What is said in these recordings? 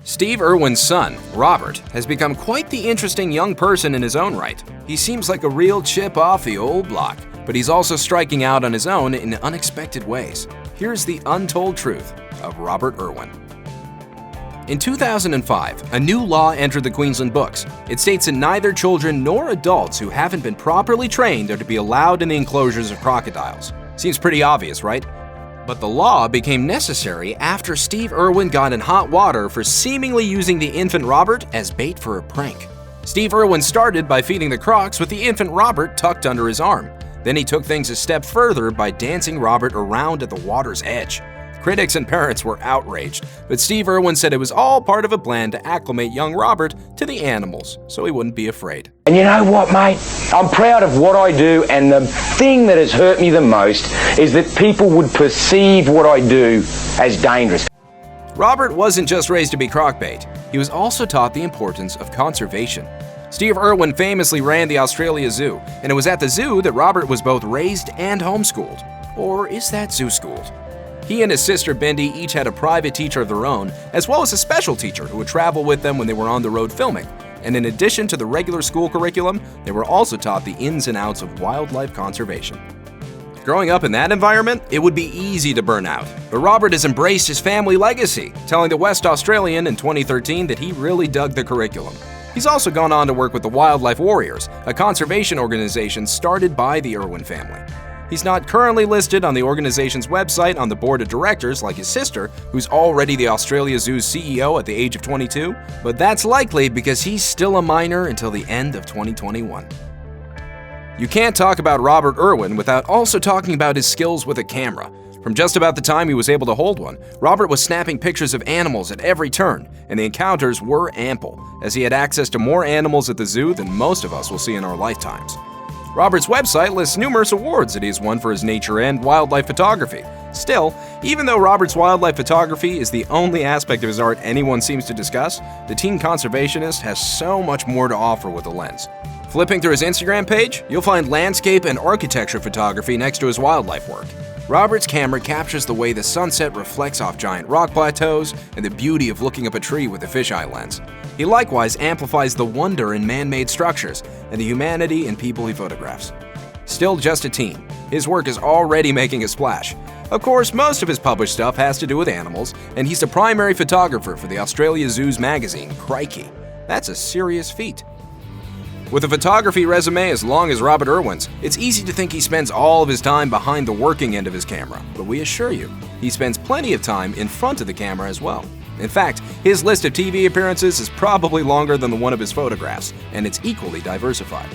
Steve Irwin's son, Robert, has become quite the interesting young person in his own right. He seems like a real chip off the old block, but he's also striking out on his own in unexpected ways. Here's the untold truth of Robert Irwin. In 2005, a new law entered the Queensland books. It states that neither children nor adults who haven't been properly trained are to be allowed in the enclosures of crocodiles. Seems pretty obvious, right? But the law became necessary after Steve Irwin got in hot water for seemingly using the infant Robert as bait for a prank. Steve Irwin started by feeding the crocs with the infant Robert tucked under his arm. Then he took things a step further by dancing Robert around at the water's edge. Critics and parents were outraged, but Steve Irwin said it was all part of a plan to acclimate young Robert to the animals so he wouldn't be afraid. And you know what, mate? I'm proud of what I do, and the thing that has hurt me the most is that people would perceive what I do as dangerous. Robert wasn't just raised to be crockbait, he was also taught the importance of conservation. Steve Irwin famously ran the Australia Zoo, and it was at the zoo that Robert was both raised and homeschooled. Or is that zoo-schooled? He and his sister Bindi each had a private teacher of their own, as well as a special teacher who would travel with them when they were on the road filming. And in addition to the regular school curriculum, they were also taught the ins and outs of wildlife conservation. Growing up in that environment, it would be easy to burn out. But Robert has embraced his family legacy, telling the West Australian in 2013 that he really dug the curriculum. He's also gone on to work with the Wildlife Warriors, a conservation organization started by the Irwin family. He's not currently listed on the organization's website on the board of directors like his sister, who's already the Australia Zoo's CEO at the age of 22, but that's likely because he's still a minor until the end of 2021. You can't talk about Robert Irwin without also talking about his skills with a camera. From just about the time he was able to hold one, Robert was snapping pictures of animals at every turn, and the encounters were ample, as he had access to more animals at the zoo than most of us will see in our lifetimes. Robert's website lists numerous awards that he has won for his nature and wildlife photography. Still, even though Robert's wildlife photography is the only aspect of his art anyone seems to discuss, the teen conservationist has so much more to offer with a lens. Flipping through his Instagram page, you'll find landscape and architecture photography next to his wildlife work. Robert's camera captures the way the sunset reflects off giant rock plateaus and the beauty of looking up a tree with a fisheye lens. He likewise amplifies the wonder in man-made structures and the humanity in people he photographs. Still just a teen, his work is already making a splash. Of course, most of his published stuff has to do with animals, and he's the primary photographer for the Australia Zoo's magazine, Crikey. That's a serious feat. With a photography resume as long as Robert Irwin's, it's easy to think he spends all of his time behind the working end of his camera, but we assure you, he spends plenty of time in front of the camera as well. In fact, his list of TV appearances is probably longer than the one of his photographs, and it's equally diversified.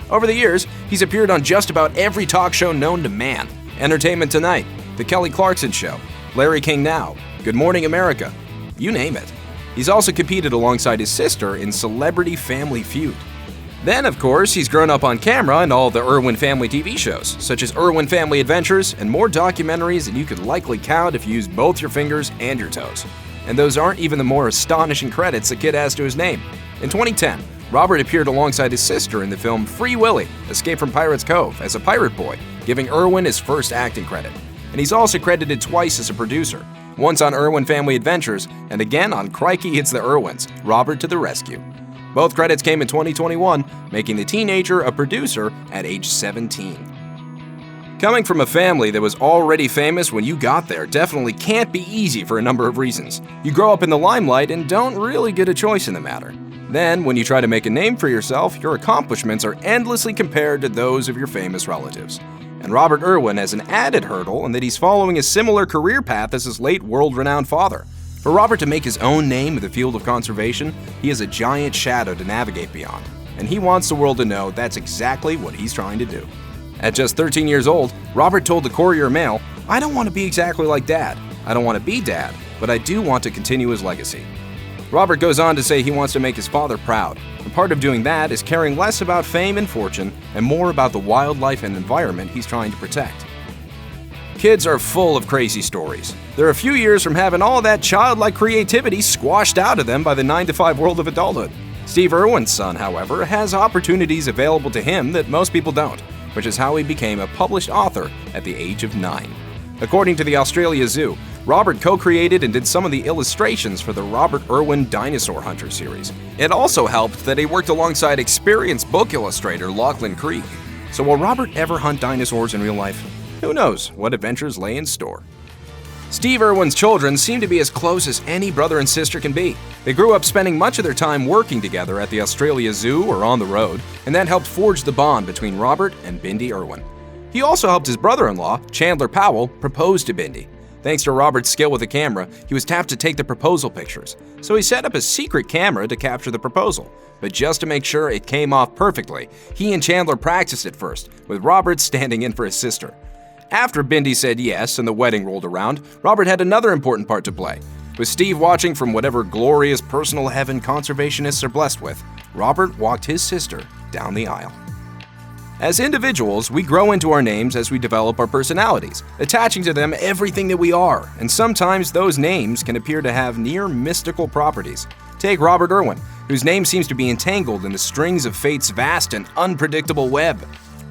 Over the years, he's appeared on just about every talk show known to man: Entertainment Tonight, The Kelly Clarkson Show, Larry King Now, Good Morning America, you name it. He's also competed alongside his sister in Celebrity Family Feud. Then, of course, he's grown up on camera in all the Irwin family TV shows, such as Irwin Family Adventures and more documentaries than you could likely count if you used both your fingers and your toes. And those aren't even the more astonishing credits the kid has to his name. In 2010, Robert appeared alongside his sister in the film Free Willy, Escape from Pirate's Cove as a pirate boy, giving Irwin his first acting credit. And he's also credited twice as a producer, once on Irwin Family Adventures, and again on Crikey It's the Irwins, Robert to the Rescue. Both credits came in 2021, making the teenager a producer at age 17. Coming from a family that was already famous when you got there definitely can't be easy for a number of reasons. You grow up in the limelight and don't really get a choice in the matter. Then, when you try to make a name for yourself, your accomplishments are endlessly compared to those of your famous relatives. And Robert Irwin has an added hurdle in that he's following a similar career path as his late world-renowned father. For Robert to make his own name in the field of conservation, he has a giant shadow to navigate beyond, and he wants the world to know that's exactly what he's trying to do. At just 13 years old, Robert told the Courier Mail, "I don't want to be exactly like Dad. I don't want to be Dad, but I do want to continue his legacy." Robert goes on to say he wants to make his father proud, and part of doing that is caring less about fame and fortune and more about the wildlife and environment he's trying to protect. Kids are full of crazy stories. They're a few years from having all that childlike creativity squashed out of them by the 9-to-5 world of adulthood. Steve Irwin's son, however, has opportunities available to him that most people don't, which is how he became a published author at the age of 9. According to the Australia Zoo, Robert co-created and did some of the illustrations for the Robert Irwin Dinosaur Hunter series. It also helped that he worked alongside experienced book illustrator Lachlan Creek. So will Robert ever hunt dinosaurs in real life? Who knows what adventures lay in store. Steve Irwin's children seem to be as close as any brother and sister can be. They grew up spending much of their time working together at the Australia Zoo or on the road, and that helped forge the bond between Robert and Bindi Irwin. He also helped his brother-in-law, Chandler Powell, propose to Bindi. Thanks to Robert's skill with the camera, he was tapped to take the proposal pictures, so he set up a secret camera to capture the proposal. But just to make sure it came off perfectly, he and Chandler practiced it first, with Robert standing in for his sister. After Bindi said yes and the wedding rolled around, Robert had another important part to play. With Steve watching from whatever glorious personal heaven conservationists are blessed with, Robert walked his sister down the aisle. As individuals, we grow into our names as we develop our personalities, attaching to them everything that we are, and sometimes those names can appear to have near mystical properties. Take Robert Irwin, whose name seems to be entangled in the strings of fate's vast and unpredictable web.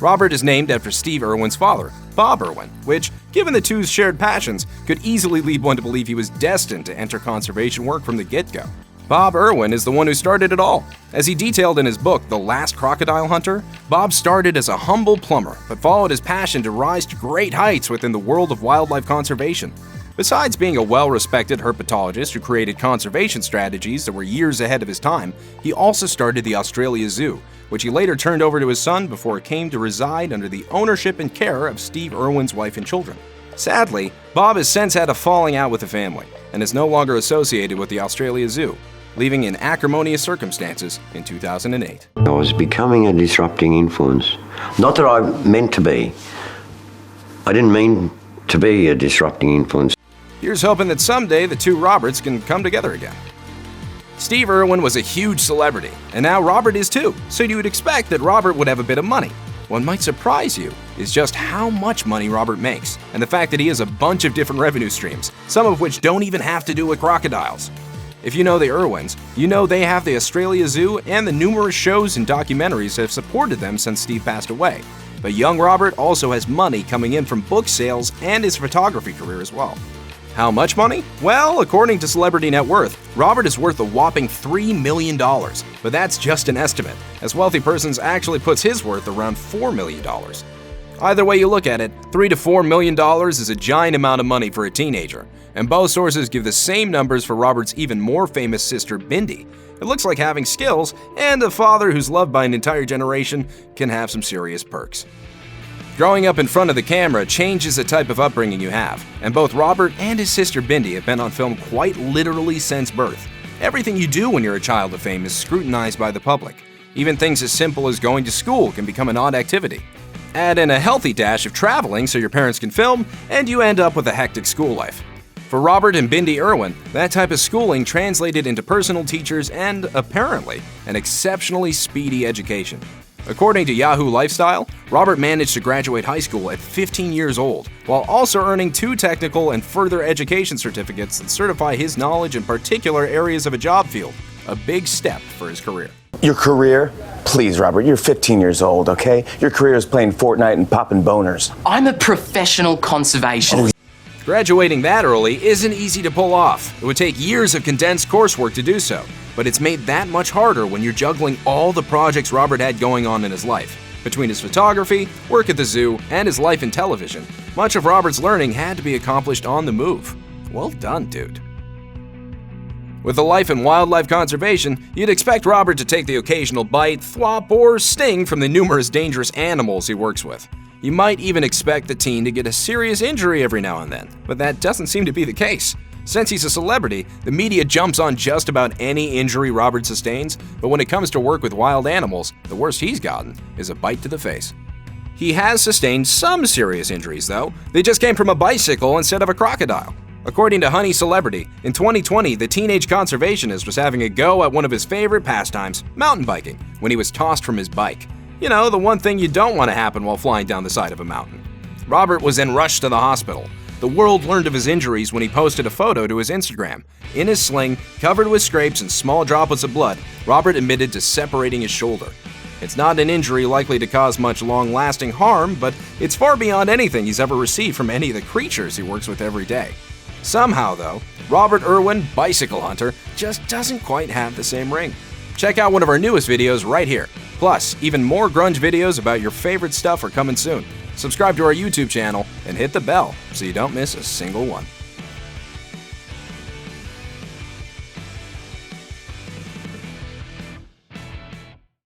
Robert is named after Steve Irwin's father, Bob Irwin, which, given the two's shared passions, could easily lead one to believe he was destined to enter conservation work from the get-go. Bob Irwin is the one who started it all. As he detailed in his book, The Last Crocodile Hunter, Bob started as a humble plumber, but followed his passion to rise to great heights within the world of wildlife conservation. Besides being a well-respected herpetologist who created conservation strategies that were years ahead of his time, he also started the Australia Zoo, which he later turned over to his son before it came to reside under the ownership and care of Steve Irwin's wife and children. Sadly, Bob has since had a falling out with the family and is no longer associated with the Australia Zoo, leaving in acrimonious circumstances in 2008. I was becoming a disrupting influence. Not that I meant to be. I didn't mean to be a disrupting influence. Here's hoping that someday the two Roberts can come together again. Steve Irwin was a huge celebrity, and now Robert is too, so you would expect that Robert would have a bit of money. What might surprise you is just how much money Robert makes, and the fact that he has a bunch of different revenue streams, some of which don't even have to do with crocodiles. If you know the Irwins, you know they have the Australia Zoo and the numerous shows and documentaries that have supported them since Steve passed away. But young Robert also has money coming in from book sales and his photography career as well. How much money? Well, according to Celebrity Net Worth, Robert is worth a whopping $3 million, but that's just an estimate, as Wealthy Persons actually puts his worth around $4 million. Either way you look at it, $3 to $4 million is a giant amount of money for a teenager, and both sources give the same numbers for Robert's even more famous sister Bindi. It looks like having skills and a father who's loved by an entire generation can have some serious perks. Growing up in front of the camera changes the type of upbringing you have, and both Robert and his sister Bindi have been on film quite literally since birth. Everything you do when you're a child of fame is scrutinized by the public. Even things as simple as going to school can become an odd activity. Add in a healthy dash of traveling so your parents can film, and you end up with a hectic school life. For Robert and Bindi Irwin, that type of schooling translated into personal teachers and, apparently, an exceptionally speedy education. According to Yahoo Lifestyle, Robert managed to graduate high school at 15 years old, while also earning 2 technical and further education certificates that certify his knowledge in particular areas of a job field, a big step for his career. Your career? Please, Robert, you're 15 years old, okay? Your career is playing Fortnite and popping boners. I'm a professional conservationist. Graduating that early isn't easy to pull off. It would take years of condensed coursework to do so, but it's made that much harder when you're juggling all the projects Robert had going on in his life. Between his photography, work at the zoo, and his life in television, much of Robert's learning had to be accomplished on the move. Well done, dude. With a life in wildlife conservation, you'd expect Robert to take the occasional bite, thwop, or sting from the numerous dangerous animals he works with. You might even expect the teen to get a serious injury every now and then, but that doesn't seem to be the case. Since he's a celebrity, the media jumps on just about any injury Robert sustains, but when it comes to work with wild animals, the worst he's gotten is a bite to the face. He has sustained some serious injuries, though. They just came from a bicycle instead of a crocodile. According to Honey Celebrity, in 2020, the teenage conservationist was having a go at one of his favorite pastimes, mountain biking, when he was tossed from his bike. You know, the one thing you don't want to happen while flying down the side of a mountain. Robert was then rushed to the hospital. The world learned of his injuries when he posted a photo to his Instagram. In his sling, covered with scrapes and small droplets of blood, Robert admitted to separating his shoulder. It's not an injury likely to cause much long-lasting harm, but it's far beyond anything he's ever received from any of the creatures he works with every day. Somehow, though, Robert Irwin, Bicycle Hunter, just doesn't quite have the same ring. Check out one of our newest videos right here. Plus, even more grunge videos about your favorite stuff are coming soon. Subscribe to our YouTube channel and hit the bell so you don't miss a single one.